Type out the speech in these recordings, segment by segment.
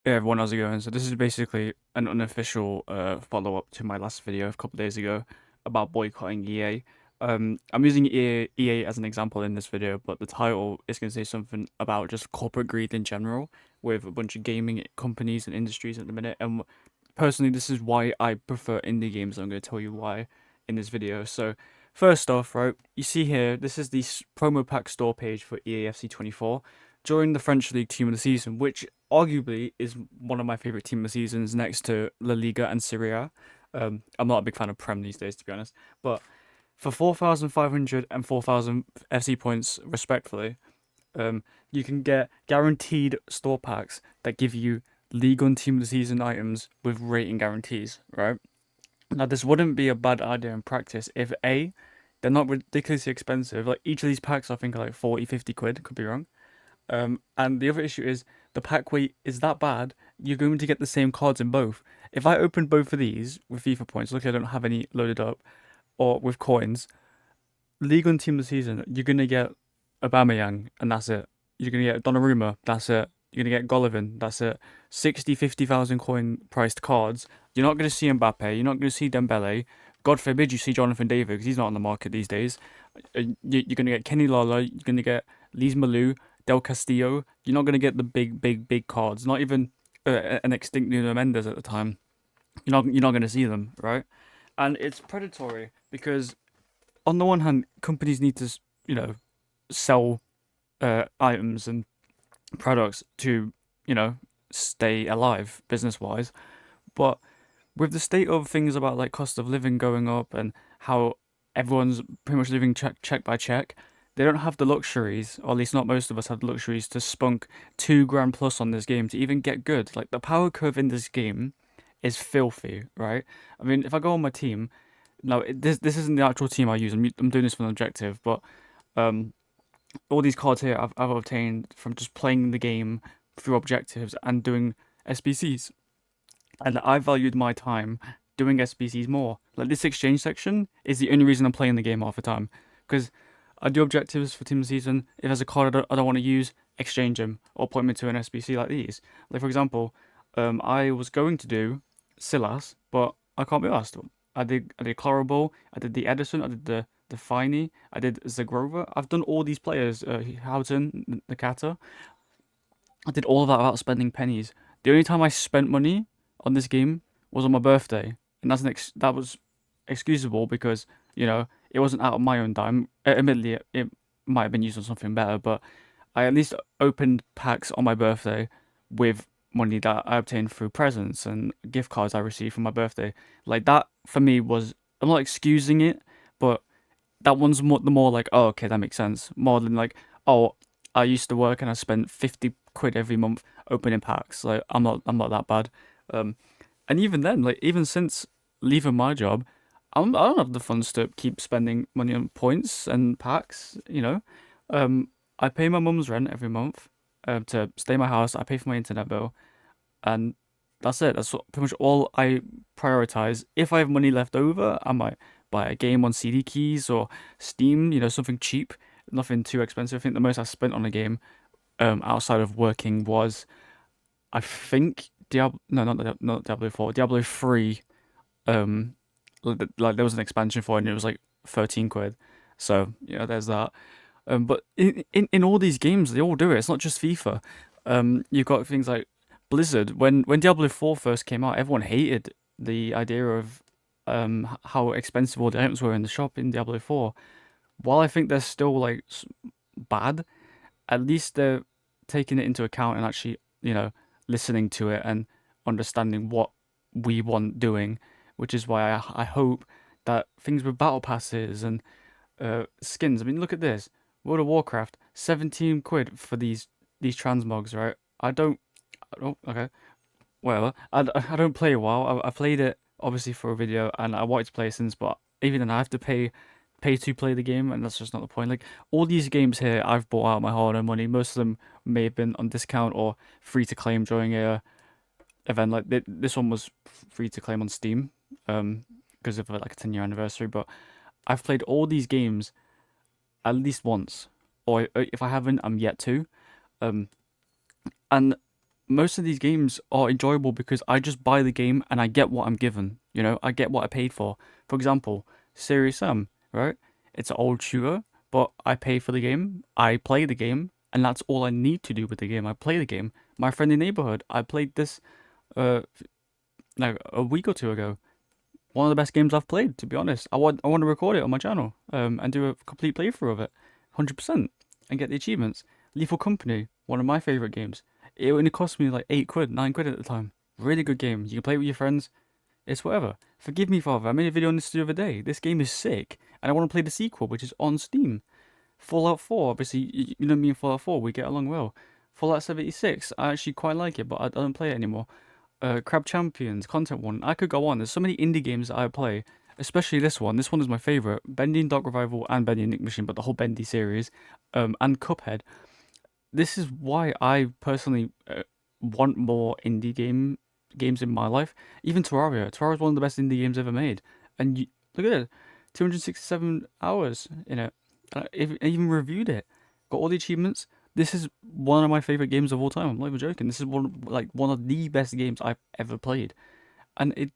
Hey everyone, how's it going? So this is basically an unofficial follow-up to my last video a couple days ago about boycotting EA. I'm using EA as an example in this video, but the title is going to say something about just corporate greed in general with a bunch of gaming companies and industries at the minute. And personally, this is why I prefer indie games. I'm going to tell you why in this video. So first off, right, you see here, this is the promo pack store page for EAFC 24 during the French League Team of the Season, which arguably is one of my favorite team of the seasons next to La Liga and Serie A. I'm not a big fan of Prem these days, to be honest, but for 4,500 and 4,000 FC points, respectfully, you can get guaranteed store packs that give you League on Team of the Season items with rating guarantees, right? Now, this wouldn't be a bad idea in practice if A, they're not ridiculously expensive. Like, each of these packs, I think, are like 40, 50 quid, could be wrong. And the other issue is the pack weight is that bad, you're going to get the same cards in both. If I opened both of these with FIFA points, look, I don't have any loaded up, or with coins, League on Team of the Season, you're going to get Aubameyang, and that's it. You're going to get Donnarumma, that's it. You're going to get Golovin, that's it. 60, 50,000 coin priced cards. You're not going to see Mbappe, you're not going to see Dembele. God forbid you see Jonathan David, because he's not on the market these days. You're going to get Kenny Lala, you're going to get Lise Malou, Del Castillo. You're not going to get the big cards. Not even an extinct Nuno Mendes at the time. You're not going to see them, right? And it's predatory because on the one hand, companies need to sell items and products to stay alive business wise, but with the state of things about like cost of living going up and how everyone's pretty much living check by check, they don't have the luxuries, or at least not most of us have the luxuries to spunk 2 grand plus on this game to even get good. Like the power curve in this game is filthy, right? I mean, if I go on my team, no, this isn't the actual team I use. I'm doing this for an objective, but um, all these cards here I've obtained from just playing the game through objectives and doing SBCs. And I valued my time doing SBCs more. Like this exchange section is the only reason I'm playing the game half the time, because I do objectives for team of the season. If there's a card I don't want to use, exchange him or point me to an SBC like these. Like for example, I was going to do Silas, but I can't be asked. I did Clarabelle, I did the Edison, I did the Finey, I did Zagrova. I've done all these players, Houghton, Nakata. I did all of that without spending pennies. The only time I spent money on this game was on my birthday, and that was excusable because it wasn't out of my own dime. Admittedly, it might have been used on something better, but I at least opened packs on my birthday with money that I obtained through presents and gift cards I received for my birthday. Like that for me was, I'm not excusing it, but that one's the more like, oh, okay, that makes sense. More than like, oh, I used to work and I spent 50 quid every month opening packs. Like I'm not that bad. Um, and even then, like even since leaving my job, I don't have the funds to keep spending money on points and packs. I pay my mum's rent every month to stay in my house. I pay for my internet bill, and that's it. That's pretty much all I prioritize. If I have money left over, I might buy a game on CD keys or Steam. Something cheap, nothing too expensive. I think the most I spent on a game outside of working was, I think, Diablo. No, not Diablo 4. Diablo 3. Um, like there was an expansion for it, and it was like 13 quid. So there's that. But in all these games, they all do it. It's not just FIFA. You've got things like Blizzard. When Diablo 4 first came out, everyone hated the idea of how expensive all the items were in the shop in Diablo 4. While I think they're still like bad, at least they're taking it into account and actually, listening to it and understanding what we want doing, which is why I hope that things with battle passes and skins. I mean, look at this. World of Warcraft, 17 quid for these transmogs, right? Okay, whatever. I don't play a while. I played it obviously for a video, and I wanted to play it since, but even then I have to pay to play the game, and that's just not the point. Like all these games here, I've bought out my hard-earned money. Most of them may have been on discount or free to claim during a event. Like this one was free to claim on Steam, because of like a 10-year anniversary. But I've played all these games at least once, or if I haven't, I'm yet to. Um, and most of these games are enjoyable because I just buy the game and I get what I'm given. You know, I get what I paid for. For example, Serious Sam, right? It's an old shooter, but I pay for the game. I play the game, and that's all I need to do with the game. I play the game. My Friendly Neighborhood. I played this uh like a week or two ago. One of the best games I've played, to be honest. I want to record it on my channel, and do a complete playthrough of it, 100%, and get the achievements. Lethal Company, one of my favorite games. It only cost me like 8 quid, 9 quid at the time. Really good game. You can play it with your friends. It's whatever. Forgive me, Father. I made a video on this the other day. This game is sick, and I want to play the sequel, which is on Steam. Fallout 4, obviously, you know me and Fallout 4, we get along well. Fallout 76, I actually quite like it, but I don't play it anymore. Crab Champions, Content One. I could go on. There's so many indie games that I play, especially this one. This one is my favorite. Bendy and Dog Revival and Bendy and Nick Machine, but the whole Bendy series, and Cuphead. This is why I personally want more games in my life. Even Terraria. Terraria is one of the best indie games ever made, and look at it, 267 hours in it. I even reviewed it. Got all the achievements. This is one of my favorite games of all time. I'm not even joking. This is one of the best games I've ever played, and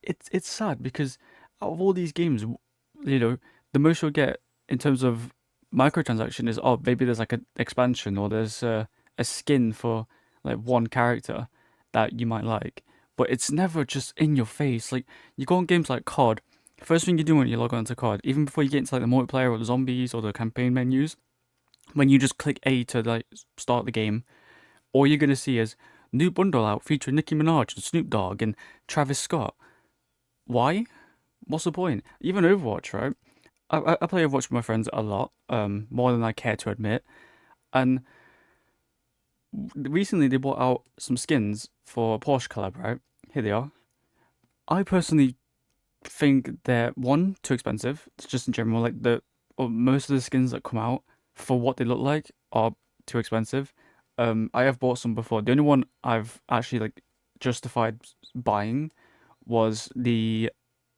it's sad because out of all these games, the most you'll get in terms of microtransaction is, oh, maybe there's like an expansion or there's a skin for like one character that you might like, but it's never just in your face. Like, you go on games like COD. First thing you do when you log on to COD, even before you get into like the multiplayer or the zombies or the campaign menus, when you just click A to like start the game, all you're gonna see is new bundle out featuring Nicki Minaj and Snoop Dogg and Travis Scott. Why? What's the point? Even Overwatch, right? I play Overwatch with my friends a lot, more than I care to admit. And recently they brought out some skins for Porsche collab, right? Here they are. I personally think they're one, too expensive. It's just in general, like or most of the skins that come out for what they look like are too expensive. I have bought some before. The only one I've actually like justified buying was the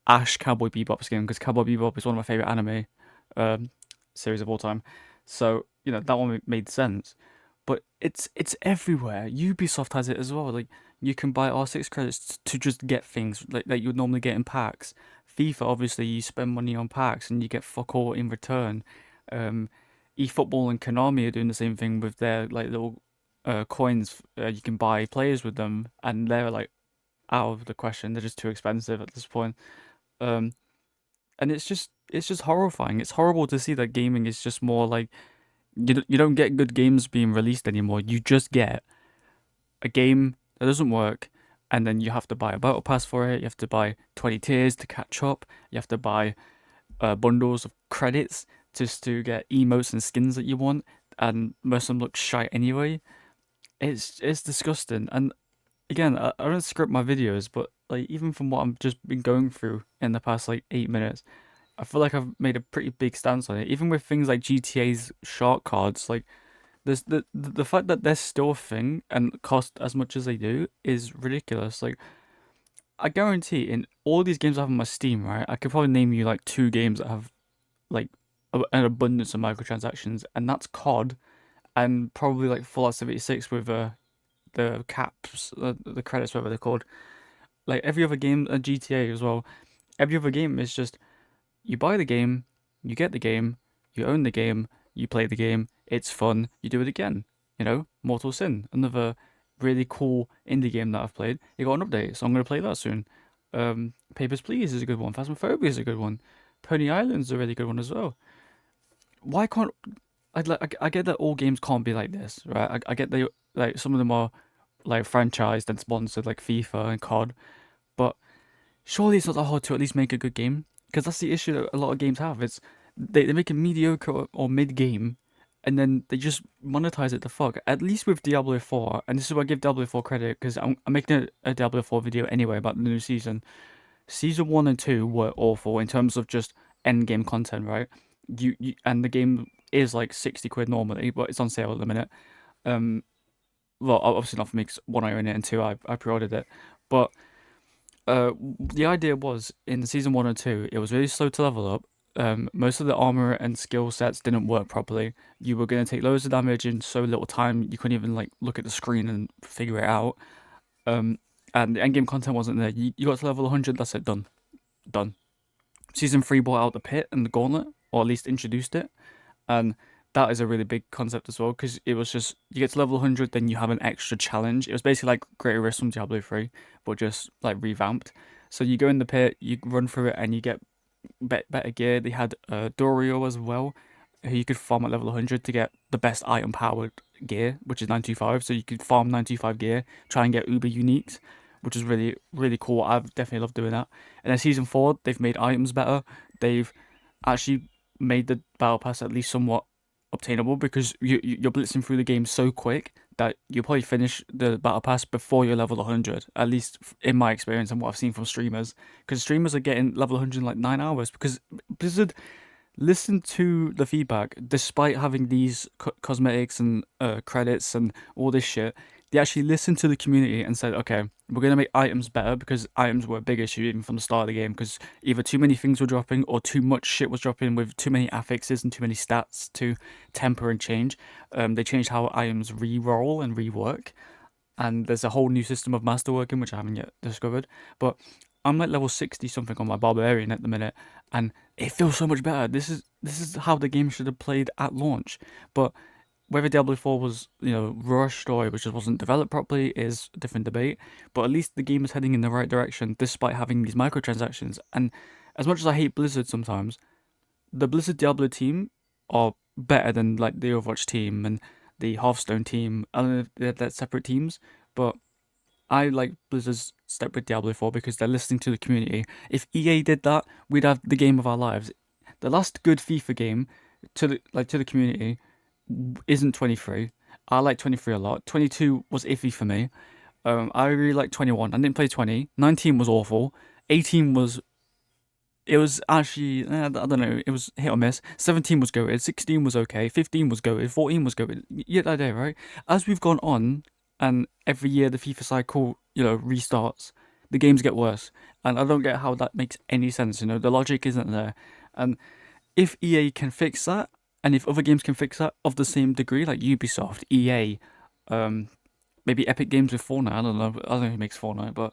Ash Cowboy Bebop skin, because Cowboy Bebop is one of my favorite anime um, series of all time. So that one made sense. But it's everywhere. Ubisoft has it as well. Like, you can buy R6 credits to just get things like that you would normally get in packs. FIFA, obviously, you spend money on packs and you get fuck all in return. Um, eFootball and Konami are doing the same thing with their like little coins. You can buy players with them, and they're like out of the question. They're just too expensive at this point. Um, and it's just horrifying. It's horrible to see that gaming is just more like, you don't get good games being released anymore. You just get a game that doesn't work, and then you have to buy a battle pass for it. You have to buy 20 tiers to catch up. You have to buy bundles of credits just to get emotes and skins that you want, and most of them look shite anyway. It's disgusting. And again, I don't script my videos, but like, even from what I've just been going through in the past like 8 minutes, I feel like I've made a pretty big stance on it. Even with things like GTA's shark cards, like, there's the fact that they're still a thing and cost as much as they do is ridiculous. Like, I guarantee in all these games I have on my Steam, right, I could probably name you like two games that have like an abundance of microtransactions, and that's COD and probably like Fallout 76 with the caps, the credits, whatever they're called. Like, every other game, GTA as well. Every other game is just, you buy the game, you get the game, you own the game, you play the game, it's fun, you do it again. Mortal Sin, another really cool indie game that I've played. It got an update, so I'm going to play that soon. Papers, Please is a good one. Phasmophobia is a good one. Pony Island's a really good one as well. Why can't I get that all games can't be like this, right? I get they like some of them are like franchised and sponsored, like FIFA and COD, but surely it's not that hard to at least make a good game, because that's the issue that a lot of games have. It's they make a mediocre or mid game, and then they just monetize it the fuck. At least with Diablo 4, and this is why I give Diablo 4 credit, because I'm making a Diablo 4 video anyway about the new season. Season 1 and 2 were awful in terms of just end game content, right? And the game is like 60 quid normally, but it's on sale at the minute. Um, well, obviously not for me, 'cause one, I own it, and two, I pre-ordered it. But the idea was, in season 1 and 2, it was really slow to level up. most of the armor and skill sets didn't work properly. You were gonna take loads of damage in so little time you couldn't even like look at the screen and figure it out. Um, and the endgame content wasn't there. You got to level 100, that's it, done, done. Season 3 brought out the pit and the gauntlet, or at least introduced it, and that is a really big concept as well because it was just you get to level 100, then you have an extra challenge. It was basically like Greater Risk from Diablo 3, but just like revamped. So you go in the pit, you run through it, and you get better gear. They had Dorio as well, who you could farm at level 100 to get the best item powered gear, which is 925. So you could farm 925 gear, try and get uber uniques, which is really, really cool. I've definitely loved doing that. And then season 4, they've made items better. They've actually made the battle pass at least somewhat obtainable because you're blitzing through the game so quick that you'll probably finish the battle pass before you're level 100, at least in my experience and what I've seen from streamers, because streamers are getting level 100 in like 9 hours because Blizzard listened to the feedback despite having these cosmetics and credits and all this shit. They actually listened to the community and said, okay, we're going to make items better because items were a big issue even from the start of the game because either too many things were dropping or too much shit was dropping with too many affixes and too many stats to temper and change. They changed how items re-roll and rework, and there's a whole new system of masterworking which I haven't yet discovered. But I'm like level 60 something on my barbarian at the minute, and it feels so much better. This is how the game should have played at launch. But whether Diablo 4 was, rushed or it just wasn't developed properly is a different debate. But at least the game is heading in the right direction despite having these microtransactions. And as much as I hate Blizzard sometimes, the Blizzard Diablo team are better than like the Overwatch team and the Hearthstone team. I don't know if they're separate teams, but I like Blizzard's step with Diablo 4 because they're listening to the community. If EA did that, we'd have the game of our lives. The last good FIFA game to the community isn't 23. I like 23 a lot. 22 was iffy for me. I really like 21. I didn't play 20. 19 was awful. 18 was it was actually I don't know. It was hit or miss. 17 was goated. 16 was okay. 15 was goated. 14 was goated. You get that idea, right? As we've gone on, and every year the FIFA cycle, restarts, the games get worse, and I don't get how that makes any sense. The logic isn't there, and if EA can fix that, and if other games can fix that of the same degree, like Ubisoft, EA, um, maybe Epic Games with Fortnite. I don't know. I don't know who makes Fortnite, but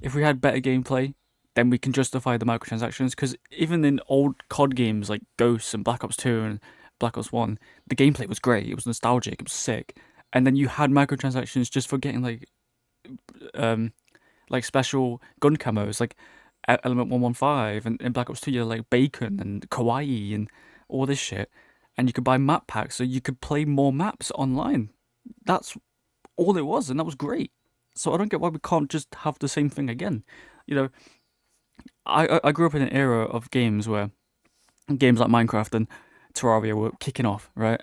if we had better gameplay, then we can justify the microtransactions. Because even in old COD games like Ghosts and Black Ops 2 and Black Ops 1, the gameplay was great. It was nostalgic. It was sick. And then you had microtransactions just for getting um special gun camos, like Element 115 and in Black Ops 2, you had like Bacon and Kawaii and all this shit. And you could buy map packs so you could play more maps online. That's all it was, and that was great. So I don't get why we can't just have the same thing again. You know, I grew up in an era of games where games like Minecraft and Terraria were kicking off, right?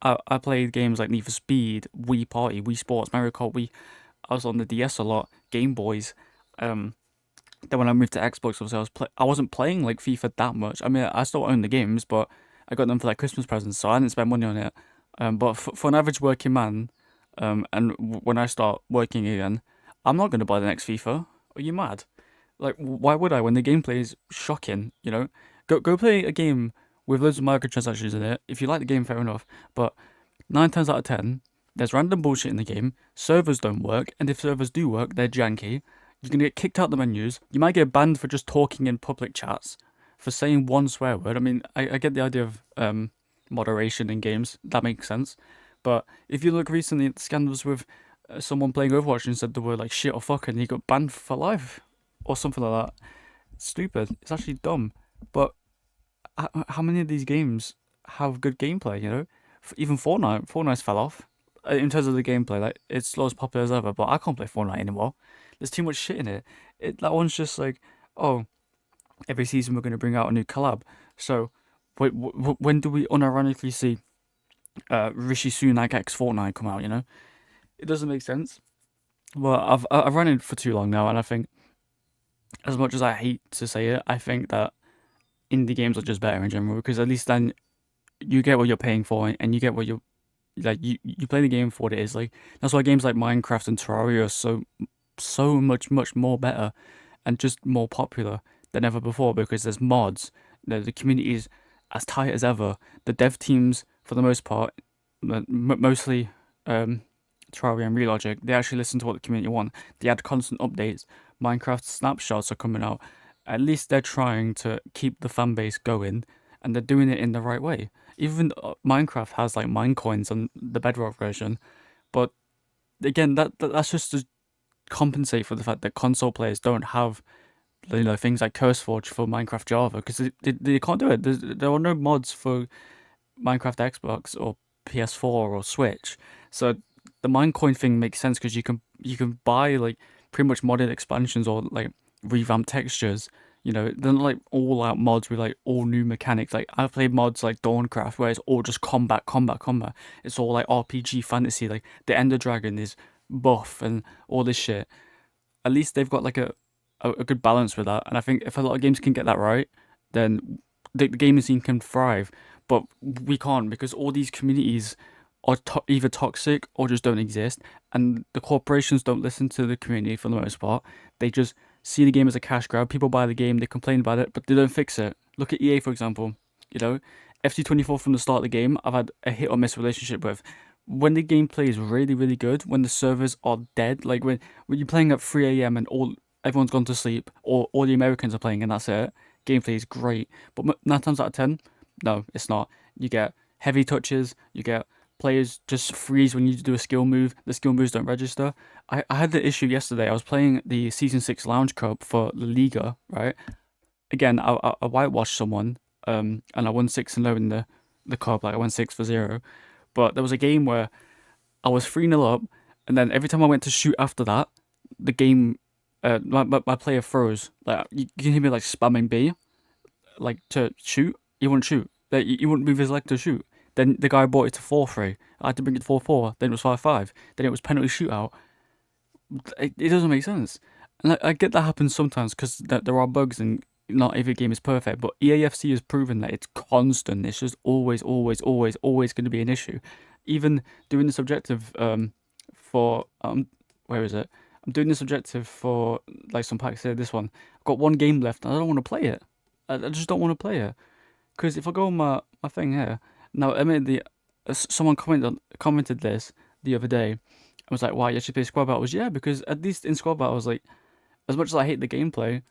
I played games like Need for Speed, Wii Party, Wii Sports, Mario Kart, Wii. I was on the DS a lot, Game Boys. Um, then when I moved to Xbox, obviously I wasn't playing like FIFA that much. I mean, I still own the games, but I got them for like Christmas presents, so I didn't spend money on it. But for an average working man, and when I start working again, I'm not going to buy the next FIFA. Are you mad? Like, why would I when the gameplay is shocking? Go play a game with loads of microtransactions in it. If you like the game, fair enough. But 9 times out of 10, there's random bullshit in the game. Servers don't work, and if servers do work, they're janky. You're gonna get kicked out the menus. You might get banned for just talking in public chats, for saying one swear word. I mean, I get the idea of moderation in games. That makes sense. But if you look recently at the scandals with someone playing Overwatch and said the word like shit or fuck and he got banned for life or something like that. It's stupid. It's actually dumb. But how many of these games have good gameplay? Even Fortnite's fell off in terms of the gameplay. Like it's not as popular as ever. But I can't play Fortnite anymore. There's too much shit in it. That one's just like, oh, every season we're going to bring out a new collab. So, when do we unironically see Rishi Sunak X Fortnite come out? It doesn't make sense. Well, I've run it for too long now, and I think as much as I hate to say it, I think that indie games are just better in general because at least then you get what you're paying for and you get what you're like. You play the game for what it is. Like that's why games like Minecraft and Terraria are so much more better and just more popular than ever before because there's mods. The community is as tight as ever. The dev teams, for the most part, mostly Terraria and Relogic, they actually listen to what the community want. They add constant updates. Minecraft snapshots are coming out. At least they're trying to keep the fan base going, and they're doing it in the right way. Even Minecraft has like mine coins on the Bedrock version, but again, that's just to compensate for the fact that console players don't have things like CurseForge for Minecraft Java because they can't do it. There are no mods for Minecraft Xbox or PS4 or Switch. So the Minecoin thing makes sense because you can buy like pretty much modded expansions or like revamped textures. They're not like all out mods with like all new mechanics. Like I've played mods like Dawncraft where it's all just combat, combat, combat. It's all like RPG fantasy. Like the Ender Dragon is buff and all this shit. At least they've got like a good balance with that. And I think if a lot of games can get that right, then the gaming scene can thrive. But we can't because all these communities are either toxic or just don't exist. And the corporations don't listen to the community for the most part. They just see the game as a cash grab. People buy the game, they complain about it, but they don't fix it. Look at EA, for example. You know, FC24 from the start of the game, I've had a hit or miss relationship with. When the gameplay is really, really good, when the servers are dead, like when you're playing at 3 a.m. and everyone's gone to sleep, or all the Americans are playing and that's it, gameplay is great. But 9 times out of 10, no, it's not. You get heavy touches, you get players just freeze when you do a skill move, the skill moves don't register. I had the issue yesterday. I was playing the Season 6 Lounge Cup for La Liga, right? Again, I whitewashed someone, and I won 6-0 in the cup, like I went 6-0. But there was a game where I was 3-0 up, and then every time I went to shoot after that, the game, my player froze. Like you can hear me like spamming B, like to shoot. He wouldn't shoot. Like, he wouldn't move his leg to shoot. Then the guy brought it to 4-3. I had to bring it to 4-4. Then it was 5-5. Then it was penalty shootout. It doesn't make sense. And I get that happens sometimes because there are bugs and not every game is perfect. But EAFC has proven that it's constant. It's just always, always, always, always going to be an issue. Even doing this objective for where is it? I'm doing this objective for like some packs here. This one. I've got one game left. And I don't want to play it. I just don't want to play it because if I go on my thing here now, I mean someone commented this the other day. I was like, why you actually play squad battles? Yeah, because at least in squad battles, like as much as I hate the gameplay,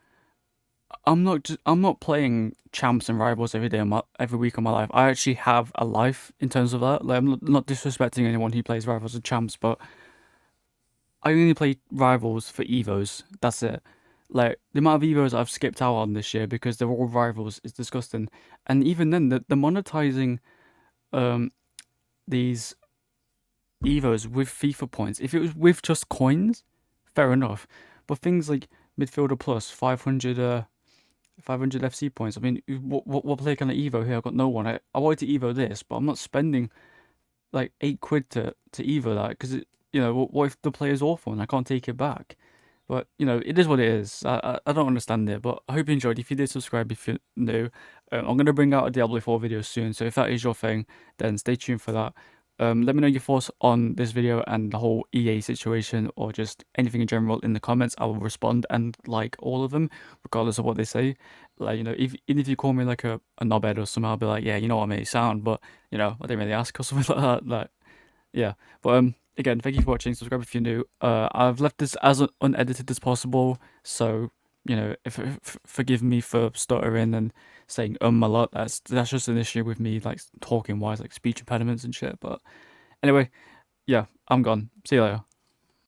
I'm not playing champs and rivals every day every week of my life. I actually have a life in terms of that. Like I'm not disrespecting anyone who plays rivals and champs, but I only play rivals for evos. That's it. Like the amount of evos I've skipped out on this year because they're all rivals is disgusting. And even then, the monetizing um these evos with FIFA points. If it was with just coins, fair enough. But things like midfielder plus 500 FC points. I mean, what player can I evo here? I've got no one. I wanted to evo this, but I'm not spending like £8 to evo that because what if the player's awful and I can't take it back? But it is what it is. I don't understand it, but I hope you enjoyed. If you did, subscribe if you're new. I'm gonna bring out a Diablo 4 video soon, so if that is your thing, then stay tuned for that. Let me know your thoughts on this video and the whole EA situation, or just anything in general in the comments. I will respond and like all of them, regardless of what they say. Like even if you call me like a knobhead or something, I'll be like, yeah, you know what I made it sound, but I didn't really ask or something like that. Like yeah, but again, thank you for watching. Subscribe if you're new. I've left this as unedited as possible, so if forgive me for stuttering and saying a lot. That's just an issue with me, like talking wise, like speech impediments and shit. But anyway, yeah, I'm gone. See you later.